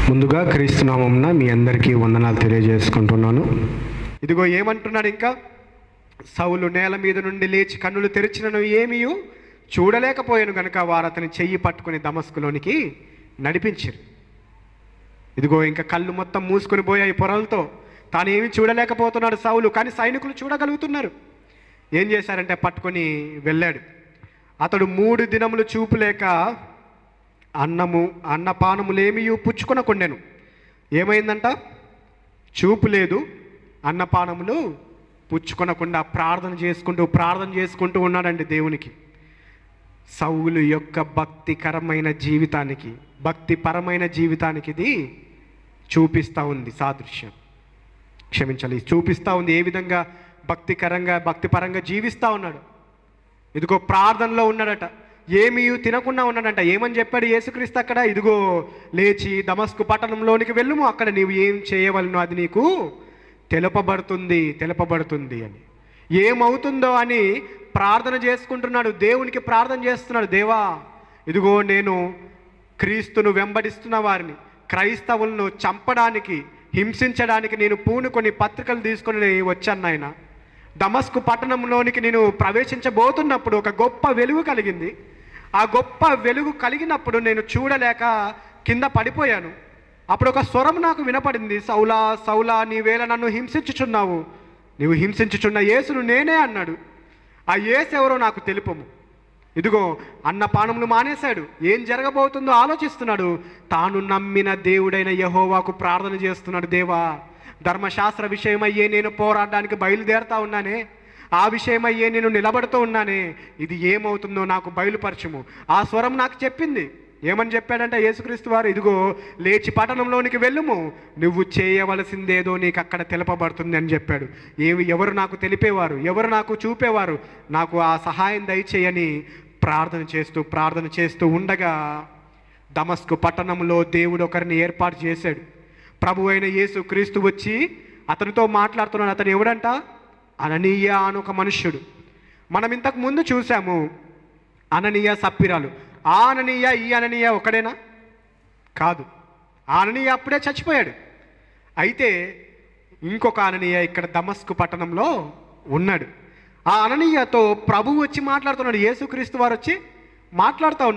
ముందుగా క్రీస్తు నామమున మీ అందరికీ వందనాలు తెలియజేసుకుంటున్నాను. ఇదిగో ఏమంటున్నాడు, ఇంకా సౌలు నేల మీద నుండి లేచి కన్నులు తెరిచినను ఏమీ చూడలేకపోయాను గనుక వారు అతని చెయ్యి పట్టుకుని దమస్కులోనికి నడిపించారు. ఇదిగో ఇంకా కళ్ళు మొత్తం మూసుకొని పోయాయి పొరలతో. తాను ఏమీ చూడలేకపోతున్నాడు సౌలు, కానీ సైనికులు చూడగలుగుతున్నారు. ఏం చేశారంటే పట్టుకొని వెళ్ళాడు. అతడు 3 దినములు చూపు లేక అన్నపానములేమీ పుచ్చుకొనకుండెను. ఏమైందంట? చూపు లేదు, అన్నపానములు పుచ్చుకొనకుండా ప్రార్థన చేసుకుంటూ ఉన్నాడండి దేవునికి. సౌలు యొక్క భక్తిపరమైన జీవితానికి ఇది చూపిస్తూ ఉంది సాదృశ్యం. చూపిస్తూ ఉంది ఏ విధంగా భక్తిపరంగా జీవిస్తూ ఉన్నాడు. ఇదిగో ప్రార్థనలో ఉన్నాడట, ఏమీ తినకుండా ఉన్నాడంట. ఏమని చెప్పాడు యేసుక్రీస్తు అక్కడ? ఇదిగో లేచి దమస్కు పట్టణంలోనికి వెళ్ళుము, అక్కడ నీవు ఏం చేయవలనో అది నీకు తెలుపబడుతుంది అని. ఏమవుతుందో అని ప్రార్థన చేసుకుంటున్నాడు, దేవునికి ప్రార్థన చేస్తున్నాడు. దేవా, ఇదిగో నేను క్రీస్తును వెంబడిస్తున్న వారిని, క్రైస్తవులను చంపడానికి, హింసించడానికి నేను పూనుకొని పత్రికలు తీసుకొని వచ్చాను నాయన. దమస్కు పట్టణంలోనికి నేను ప్రవేశించబోతున్నప్పుడు ఒక గొప్ప వెలుగు కలిగింది. ఆ గొప్ప వెలుగు కలిగినప్పుడు నేను చూడలేక కింద పడిపోయాను. అప్పుడు ఒక స్వరం నాకు వినపడింది, సౌలా సౌలా, నీవేళ నన్ను హింసించుచున్నావు, నీవు హింసించుచున్న యేసును నేనే అన్నాడు. ఆ యేసు ఎవరో నాకు తెలుపము. ఇదిగో అన్నపానములు మానేశాడు. ఏం జరగబోతుందో ఆలోచిస్తున్నాడు. తాను నమ్మిన దేవుడైన యెహోవాకు ప్రార్థన చేస్తున్నాడు. దేవా, ధర్మశాస్త్ర విషయమయ్యే నేను పోరాడడానికి బయలుదేరుతా ఉన్నానే, ఆ విషయమయ్యే నేను నిలబడుతూ ఉన్నానే, ఇది ఏమవుతుందో నాకు బయలుపరచుము. ఆ స్వరం నాకు చెప్పింది. ఏమని చెప్పాడంటే యేసుక్రీస్తు వారు, ఇదిగో లేచి పట్టణంలోనికి వెళ్ళుము, నువ్వు చేయవలసిందేదో నీకు అక్కడ తెలుపబడుతుంది అని చెప్పాడు. ఎవరు నాకు తెలిపేవారు, ఎవరు నాకు చూపేవారు, నాకు ఆ సహాయం దయచేయని ప్రార్థన చేస్తూ ఉండగా దమస్కు పట్టణంలో దేవుడు ఒకరిని ఏర్పాటు చేశాడు. ప్రభు అయిన యేసు క్రీస్తు వచ్చి అతనితో మాట్లాడుతున్నాడు. అతను ఎవడంట? అననీయ అని ఒక మనుష్యుడు. మనం ఇంతకు ముందు చూసాము అననీయ సప్పిరాలు. ఆ అననీయ ఈ అననీయ ఒకడేనా? కాదు. ఆ అననీయ అప్పుడే చచ్చిపోయాడు. అయితే ఇంకొక అననీయ ఇక్కడ దమస్కు పట్టణంలో ఉన్నాడు. ఆ అననీయతో ప్రభువు వచ్చి మాట్లాడుతున్నాడు. యేసుక్రీస్తు వారు వచ్చి మాట్లాడుతూ ఉన్నాడు.